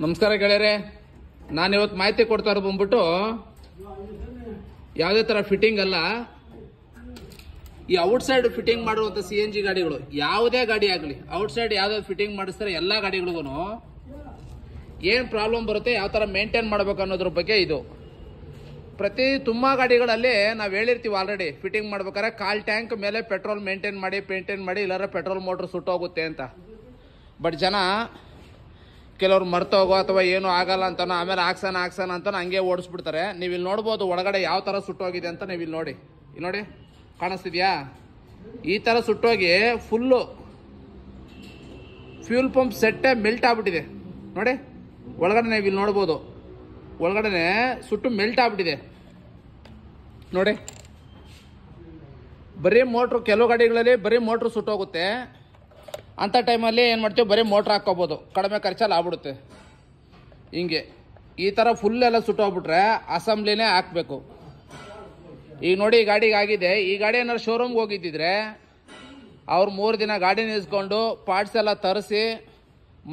ನಮಸ್ಕಾರ ಗೆಳೆಯರೆ, ನಾನು ಇವತ್ತು ಮಾಹಿತಿ ಕೊಡ್ತಾ ಇರೋದು ಬಂದ್ಬಿಟ್ಟು ಯಾವುದೇ ತರ ಫಿಟ್ಟಿಂಗ್ ಅಲ್ಲ. ಈ ಔಟ್ಸೈಡ್ ಫಿಟ್ಟಿಂಗ್ ಮಾಡುವಂತ CNG ಗಾಡಿಗಳು, ಯಾವುದೇ ಗಾಡಿ ಆಗಲಿ ಔಟ್ಸೈಡ್ ಯಾವ್ದಾದ್ರು ಫಿಟ್ಟಿಂಗ್ ಮಾಡಿಸ್ತಾರೆ ಎಲ್ಲಾ ಗಾಡಿಗಳಿಗೂ ಏನ್ ಪ್ರಾಬ್ಲಮ್ ಬರುತ್ತೆ, ಯಾವ ತರ ಮೇಂಟೈನ್ ಮಾಡ್ಬೇಕು ಅನ್ನೋದ್ರ ಬಗ್ಗೆ ಇದು. ತುಂಬಾ ಗಾಡಿಗಳಲ್ಲಿ ನಾವು ಹೇಳಿರ್ತೀವಿ ಆಲ್ರೆಡಿ, ಫಿಟ್ಟಿಂಗ್ ಮಾಡ್ಬೇಕಾದ್ರೆ ಕಾಲ್ ಟ್ಯಾಂಕ್ ಮೇಲೆ ಪೆಟ್ರೋಲ್ ಮೇಂಟೈನ್ ಮಾಡಿ ಇಲ್ಲಾರ ಪೆಟ್ರೋಲ್ ಮೋಟರ್ ಸುಟ್ಟೋಗುತ್ತೆ ಅಂತ. ಬಟ್ ಜನ ಕೆಲವ್ರು ಮರ್ತೋಗೋ ಅಥವಾ ಏನು ಆಗಲ್ಲ ಅಂತಾನೋ ಆಮೇಲೆ ಹಾಕ್ಸೋಣ ಅಂತಾನೋ ಹಂಗೆ ಓಡಿಸ್ಬಿಡ್ತಾರೆ. ನೀವು ಇಲ್ಲಿ ನೋಡ್ಬೋದು ಒಳಗಡೆ ಯಾವ ತರ ಸುಟ್ಟೋಗಿದೆ ಅಂತ. ನೀವು ಇಲ್ಲಿ ನೋಡಿ ಕಾಣಿಸ್ತಿದ್ಯಾ? ಈ ತರ ಸುಟ್ಟೋಗಿ ಫುಲ್ಲು ಫ್ಯೂಲ್ ಪಂಪ್ ಸೆಟ್ಟೇ ಮೆಲ್ಟ್ ಆಗ್ಬಿಟ್ಟಿದೆ ನೋಡಿ. ಒಳಗಡೆ ನೀವು ಇಲ್ಲಿ ನೋಡ್ಬೋದು, ಒಳಗಡೆ ಸುಟ್ಟು ಮೆಲ್ಟ್ ಆಗ್ಬಿಟ್ಟಿದೆ ನೋಡಿ. ಬರೀ ಮೋಟ್ರು, ಕೆಲವು ಗಾಡಿಗಳಲ್ಲಿ ಬರೀ ಮೋಟ್ರು ಸುಟ್ಟೋಗುತ್ತೆ. ಅಂಥ ಟೈಮಲ್ಲಿ ಏನು ಮಾಡ್ತೀವಿ, ಬರೀ ಮೋಟ್ರ್ ಹಾಕ್ಕೋಬೋದು, ಕಡಿಮೆ ಖರ್ಚಲ್ಲಿ ಆಗ್ಬಿಡುತ್ತೆ. ಹಿಂಗೆ ಈ ಥರ ಫುಲ್ ಎಲ್ಲ ಸುಟ್ಟೋಗ್ಬಿಟ್ರೆ ಅಸೆಂಬ್ಲಿನೇ ಹಾಕಬೇಕು. ಈಗ ನೋಡಿ, ಈ ಗಾಡಿಗೆ ಆಗಿದೆ. ಈ ಗಾಡಿ ಏನಾದ್ರು ಶೋರೂಮ್ಗೆ ಹೋಗಿದ್ದಿದ್ರೆ ಅವ್ರು 3 ದಿನ ಗಾಡಿ ನಿಲ್ಸ್ಕೊಂಡು ಪಾರ್ಟ್ಸ್ ಎಲ್ಲ ತರಿಸಿ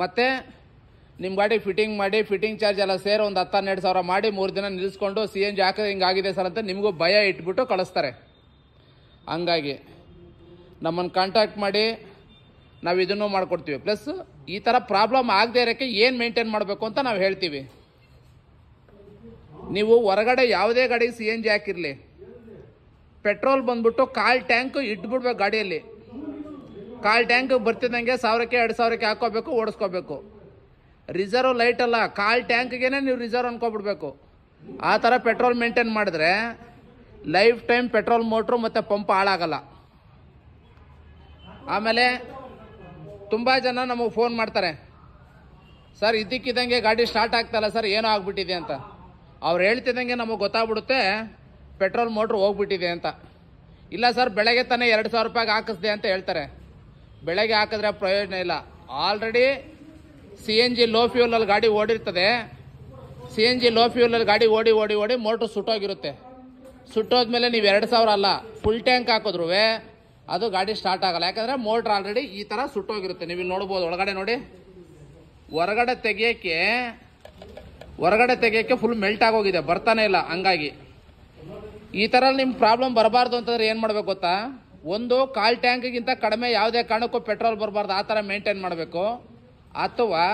ಮತ್ತೆ ನಿಮ್ಮ ಗಾಡಿ ಫಿಟ್ಟಿಂಗ್ ಮಾಡಿ, ಫಿಟ್ಟಿಂಗ್ ಚಾರ್ಜ್ ಎಲ್ಲ ಸೇರಿ ಒಂದು 10-12 ಸಾವಿರ ಮಾಡಿ 3 ದಿನ ನಿಲ್ಲಿಸ್ಕೊಂಡು CNG ಹಾಕಿದ್ರೆ ಹಿಂಗಾಗಿದೆ ಸರ್ ಅಂತ ನಿಮಗೂ ಭಯ ಇಟ್ಬಿಟ್ಟು ಕಳಿಸ್ತಾರೆ. ಹಂಗಾಗಿ ನಮ್ಮನ್ನು ಕಾಂಟ್ಯಾಕ್ಟ್ ಮಾಡಿ ನಾವು ಇದನ್ನು ಮಾಡ್ಕೊಡ್ತೀವಿ. ಪ್ಲಸ್ ಈ ಥರ ಪ್ರಾಬ್ಲಮ್ ಆಗದೆ ಇರೋಕ್ಕೆ ಏನು ಮೇಂಟೈನ್ ಮಾಡಬೇಕು ಅಂತ ನಾವು ಹೇಳ್ತೀವಿ. ನೀವು ಹೊರಗಡೆ ಯಾವುದೇ ಗಾಡಿಗೆ CNG ಹಾಕಿರಲಿ, ಪೆಟ್ರೋಲ್ ಬಂದ್ಬಿಟ್ಟು ಕಾಲ್ ಟ್ಯಾಂಕ್ ಇಟ್ಬಿಡ್ಬೇಕು ಗಾಡಿಯಲ್ಲಿ. ಕಾಲ್ ಟ್ಯಾಂಕ್ ಬರ್ತಿದ್ದಂಗೆ 1000ಕ್ಕೆ 2000ಕ್ಕೆ ಹಾಕೋಬೇಕು, ಓಡಿಸ್ಕೋಬೇಕು. ರಿಸರ್ವ್ ಲೈಟ್ ಅಲ್ಲ, ಕಾಲ್ ಟ್ಯಾಂಕ್ಗೆ ನೀವು ರಿಸರ್ವ್ ಅನ್ಕೋಬಿಡ್ಬೇಕು. ಆ ಥರ ಪೆಟ್ರೋಲ್ ಮೇಂಟೈನ್ ಮಾಡಿದ್ರೆ ಲೈಫ್ ಟೈಮ್ ಪೆಟ್ರೋಲ್ ಮೋಟ್ರು ಮತ್ತು ಪಂಪ್ ಹಾಳಾಗಲ್ಲ. ಆಮೇಲೆ ತುಂಬ ಜನ ನಮಗೆ ಫೋನ್ ಮಾಡ್ತಾರೆ, ಸರ್ ಇದ್ದಕ್ಕಿದ್ದಂಗೆ ಗಾಡಿ ಸ್ಟಾರ್ಟ್ ಆಗ್ತಾಯಿಲ್ಲ ಸರ್, ಏನೋ ಆಗ್ಬಿಟ್ಟಿದೆ ಅಂತ. ಅವ್ರು ಹೇಳ್ತಿದ್ದಂಗೆ ನಮಗೆ ಗೊತ್ತಾಗ್ಬಿಡುತ್ತೆ ಪೆಟ್ರೋಲ್ ಮೋಟ್ರ್ ಹೋಗ್ಬಿಟ್ಟಿದೆ ಅಂತ. ಇಲ್ಲ ಸರ್ ಬೆಳಗ್ಗೆ ತಾನೇ 2000 ರೂಪಾಯಿಗೆ ಹಾಕಿಸ್ದೆ ಅಂತ ಹೇಳ್ತಾರೆ. ಬೆಳಗ್ಗೆ ಹಾಕಿದ್ರೆ ಪ್ರಯೋಜನ ಇಲ್ಲ. ಆಲ್ರೆಡಿ CNG ಲೋ ಫ್ಯೂಲಲ್ಲಿ ಗಾಡಿ ಓಡಿರ್ತದೆ. CNG ಲೋ ಫ್ಯೂಲಲ್ಲಿ ಗಾಡಿ ಓಡಿ ಮೋಟ್ರ್ ಸುಟ್ಟೋಗಿರುತ್ತೆ. ಸುಟ್ಟೋದ್ಮೇಲೆ ನೀವು 2000 ಅಲ್ಲ, ಫುಲ್ ಟ್ಯಾಂಕ್ ಹಾಕಿದ್ರು ಅದು ಗಾಡಿ ಸ್ಟಾರ್ಟ್ ಆಗಲ್ಲ. ಯಾಕಂದರೆ ಮೋಟ್ರ್ ಆಲ್ರೆಡಿ ಈ ಥರ ಸುಟ್ಟೋಗಿರುತ್ತೆ. ನೀವು ಇಲ್ಲಿ ನೋಡ್ಬೋದು, ಒಳಗಡೆ ನೋಡಿ, ಹೊರಗಡೆ ತೆಗಿಯೋಕ್ಕೆ ಫುಲ್ ಮೆಲ್ಟ್ ಆಗೋಗಿದೆ, ಬರ್ತಾನೆ ಇಲ್ಲ. ಹಂಗಾಗಿ ಈ ಥರ ನಿಮ್ಮ ಪ್ರಾಬ್ಲಮ್ ಬರಬಾರ್ದು ಅಂತಂದ್ರೆ ಏನು ಮಾಡಬೇಕು ಗೊತ್ತಾ? ಒಂದು ಕಾಲ್ ಟ್ಯಾಂಕ್ಗಿಂತ ಕಡಿಮೆ ಯಾವುದೇ ಕಾರಣಕ್ಕೂ ಪೆಟ್ರೋಲ್ ಬರಬಾರ್ದು, ಆ ಥರ ಮೇಂಟೈನ್ ಮಾಡಬೇಕು. ಅಥವಾ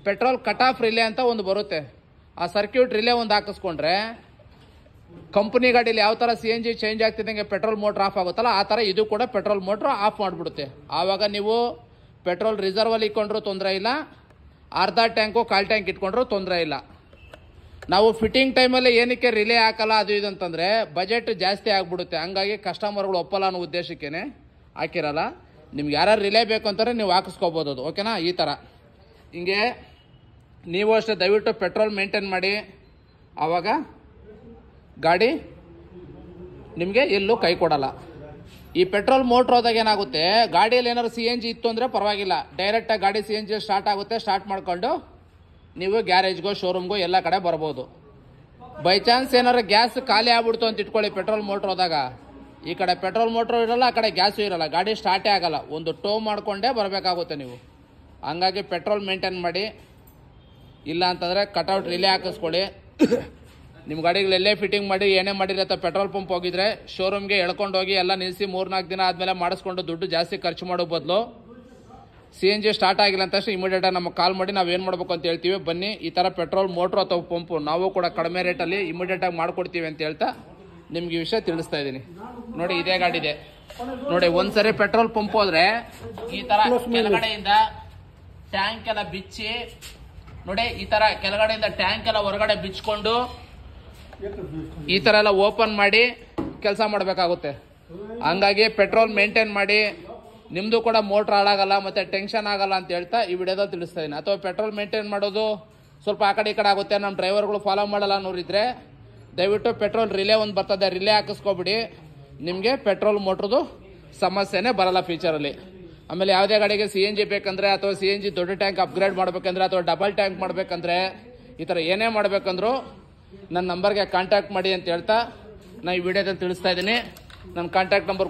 ಪೆಟ್ರೋಲ್ ಕಟ್ ಆಫ್ ರಿಲೇ ಅಂತ ಒಂದು ಬರುತ್ತೆ, ಆ ಸರ್ಕ್ಯೂಟ್ ರಿಲೇ ಒಂದು ಹಾಕಿಸ್ಕೊಂಡ್ರೆ ಕಂಪನಿ ಗಾಡೀಲಿ ಯಾವ ಥರ CNG ಚೇಂಜ್ ಆಗ್ತಿದ್ದಂಗೆ ಪೆಟ್ರೋಲ್ ಮೋಟ್ರ್ ಆಫ್ ಆಗುತ್ತಲ್ಲ, ಆ ಥರ ಇದು ಕೂಡ ಪೆಟ್ರೋಲ್ ಮೋಟ್ರ್ ಆಫ್ ಮಾಡಿಬಿಡುತ್ತೆ. ಆವಾಗ ನೀವು ಪೆಟ್ರೋಲ್ ರಿಸರ್ವಲ್ಲಿ ಇಟ್ಕೊಂಡ್ರೂ ತೊಂದರೆ ಇಲ್ಲ, ಅರ್ಧ ಟ್ಯಾಂಕು ಕಾಲ್ ಟ್ಯಾಂಕ್ ಇಟ್ಕೊಂಡ್ರೂ ತೊಂದರೆ ಇಲ್ಲ. ನಾವು ಫಿಟ್ಟಿಂಗ್ ಟೈಮಲ್ಲಿ ಏನಕ್ಕೆ ರಿಲೇ ಹಾಕಲ್ಲ ಅದು ಇದು ಅಂತಂದರೆ ಬಜೆಟ್ ಜಾಸ್ತಿ ಆಗಿಬಿಡುತ್ತೆ. ಹಂಗಾಗಿ ಕಸ್ಟಮರ್ಗಳು ಒಪ್ಪಲ್ಲ ಅನ್ನೋ ಉದ್ದೇಶಕ್ಕೇ ಹಾಕಿರಲ್ಲ. ನಿಮ್ಗೆ ಯಾರು ರಿಲೇ ಬೇಕು ಅಂತಾರೆ ನೀವು ಹಾಕಿಸ್ಕೋಬೋದು ಅದು, ಓಕೆನಾ? ಈ ಥರ ಹಿಂಗೆ ನೀವು ಅಷ್ಟೇ ದಯವಿಟ್ಟು ಪೆಟ್ರೋಲ್ ಮೇಂಟೈನ್ ಮಾಡಿ, ಆವಾಗ ಗಾಡಿ ನಿಮಗೆ ಎಲ್ಲೂ ಕೈ ಕೊಡಲ್ಲ. ಈ ಪೆಟ್ರೋಲ್ ಮೋಟ್ರ್ ಹೋದಾಗ ಏನಾಗುತ್ತೆ, ಗಾಡಿಯಲ್ಲಿ ಏನಾದ್ರು CNG ಇತ್ತು ಅಂದರೆ ಪರವಾಗಿಲ್ಲ, ಡೈರೆಕ್ಟಾಗಿ ಗಾಡಿ CNG ಸ್ಟಾರ್ಟ್ ಆಗುತ್ತೆ. ಸ್ಟಾರ್ಟ್ ಮಾಡ್ಕೊಂಡು ನೀವು ಗ್ಯಾರೇಜ್ಗೋ ಶೋರೂಮ್ಗೋ ಎಲ್ಲ ಕಡೆ ಬರ್ಬೋದು. ಬೈ ಚಾನ್ಸ್ ಏನಾದ್ರು ಗ್ಯಾಸ್ ಖಾಲಿ ಆಗ್ಬಿಡ್ತು ಅಂತ ಇಟ್ಕೊಳ್ಳಿ, ಪೆಟ್ರೋಲ್ ಮೋಟ್ರ್ ಹೋದಾಗ ಈ ಕಡೆ ಪೆಟ್ರೋಲ್ ಮೋಟ್ರ್ ಇರಲ್ಲ, ಆ ಕಡೆ ಗ್ಯಾಸು ಇರಲ್ಲ, ಗಾಡಿ ಸ್ಟಾರ್ಟೇ ಆಗಲ್ಲ. ಒಂದು ಟೋ ಮಾಡ್ಕೊಂಡೇ ಬರಬೇಕಾಗುತ್ತೆ ನೀವು. ಹಂಗಾಗಿ ಪೆಟ್ರೋಲ್ ಮೇಂಟೈನ್ ಮಾಡಿ. ಇಲ್ಲ ಅಂತಂದರೆ ಕಟ್ಔಟ್ ರಿಲೇ ಹಾಕಿಸ್ಕೊಳ್ಳಿ. ನಿಮ್ಮ ಗಾಡಿಗಳೆಲ್ಲೇ ಫಿಟ್ಟಿಂಗ್ ಮಾಡಿ ಏನೇ ಮಾಡಿರತ್ತೆ, ಪೆಟ್ರೋಲ್ ಪಂಪ್ ಹೋಗಿದ್ರೆ ಶೋರೂಮ್ಗೆ ಎಳ್ಕೊಂಡು ಹೋಗಿ ಎಲ್ಲ ನಿಲ್ಲಿಸಿ 3-4 ದಿನ ಆದಮೇಲೆ ಮಾಡಿಸ್ಕೊಂಡು ದುಡ್ಡು ಜಾಸ್ತಿ ಖರ್ಚು ಮಾಡೋ ಬದಲು CNG ಸ್ಟಾರ್ಟ್ ಆಗಿಲ್ಲ ಅಂತ ತಕ್ಷಣ ಇಮಿಡಿಯೇಟಾಗಿ ನಮಗೆ ಕಾಲ್ ಮಾಡಿ ನಾವು ಏನು ಮಾಡಬೇಕು ಅಂತ ಹೇಳ್ತೀವಿ. ಬನ್ನಿ, ಈ ಥರ ಪೆಟ್ರೋಲ್ ಮೋಟ್ರು ಅಥವಾ ಪಂಪು ನಾವು ಕೂಡ ಕಡಿಮೆ ರೇಟಲ್ಲಿ ಇಮಿಡಿಯೇಟಾಗಿ ಮಾಡಿಕೊಡ್ತೀವಿ ಅಂತ ಹೇಳ್ತಾ ನಿಮ್ಗೆ ಈ ವಿಷಯ ತಿಳಿಸ್ತಾ ಇದ್ದೀನಿ. ನೋಡಿ, ಇದೇ ಗಾಡಿ ಇದೆ ನೋಡಿ. ಒಂದ್ಸರಿ ಪೆಟ್ರೋಲ್ ಪಂಪ್ ಹೋದ್ರೆ ಈ ಥರ ಕೆಳಗಡೆಯಿಂದ ಟ್ಯಾಂಕ್ ಎಲ್ಲ ಬಿಚ್ಚಿ ನೋಡಿ, ಈ ಥರ ಕೆಳಗಡೆಯಿಂದ ಟ್ಯಾಂಕ್ ಎಲ್ಲ ಹೊರಗಡೆ ಬಿಚ್ಕೊಂಡು ಈ ಥರ ಎಲ್ಲ ಓಪನ್ ಮಾಡಿ ಕೆಲಸ ಮಾಡಬೇಕಾಗುತ್ತೆ. ಹಂಗಾಗಿ ಪೆಟ್ರೋಲ್ ಮೇಂಟೈನ್ ಮಾಡಿ, ನಿಮ್ಮದು ಕೂಡ ಮೋಟ್ರ್ ಹಾಳಾಗಲ್ಲ ಮತ್ತು ಟೆನ್ಷನ್ ಆಗಲ್ಲ ಅಂತ ಹೇಳ್ತಾ ಈ ವಿಡಿಯೋದಲ್ಲಿ ತಿಳಿಸ್ತಾ ಇದ್ದೀನಿ. ಅಥವಾ ಪೆಟ್ರೋಲ್ ಮೇಂಟೈನ್ ಮಾಡೋದು ಸ್ವಲ್ಪ ಆ ಕಡೆ ಈ ಕಡೆ ಆಗುತ್ತೆ, ನಮ್ಮ ಡ್ರೈವರ್ಗಳು ಫಾಲೋ ಮಾಡಲ್ಲ ಅನ್ನೋರಿದ್ರೆ ದಯವಿಟ್ಟು ಪೆಟ್ರೋಲ್ ರಿಲೇ ಒಂದು ಬರ್ತದೆ, ರಿಲೇ ಹಾಕಿಸ್ಕೊಬಿಡಿ. ನಿಮಗೆ ಪೆಟ್ರೋಲ್ ಮೋಟ್ರದು ಸಮಸ್ಯೆನೇ ಬರಲ್ಲ ಫ್ಯೂಚರಲ್ಲಿ. ಆಮೇಲೆ ಯಾವುದೇ ಗಾಡಿಗೆ CNG ಬೇಕಂದರೆ ಅಥವಾ CNG ದೊಡ್ಡ ಟ್ಯಾಂಕ್ ಅಪ್ಗ್ರೇಡ್ ಮಾಡಬೇಕಂದ್ರೆ ಅಥವಾ ಡಬಲ್ ಟ್ಯಾಂಕ್ ಮಾಡಬೇಕಂದ್ರೆ ಈ ಥರ ಏನೇ ಮಾಡಬೇಕಂದ್ರೂ ನನ್ನ ನಂಬರ್ಗೆ ಕಾಂಟ್ಯಾಕ್ಟ್ ಮಾಡಿ ಅಂತ ಹೇಳ್ತಾ ನಾನು ಈ ವಿಡಿಯೋದಲ್ಲಿ ತಿಳಿಸ್ತಾ ಇದ್ದೀನಿ. ನನ್ನ ಕಾಂಟ್ಯಾಕ್ಟ್ ನಂಬರ್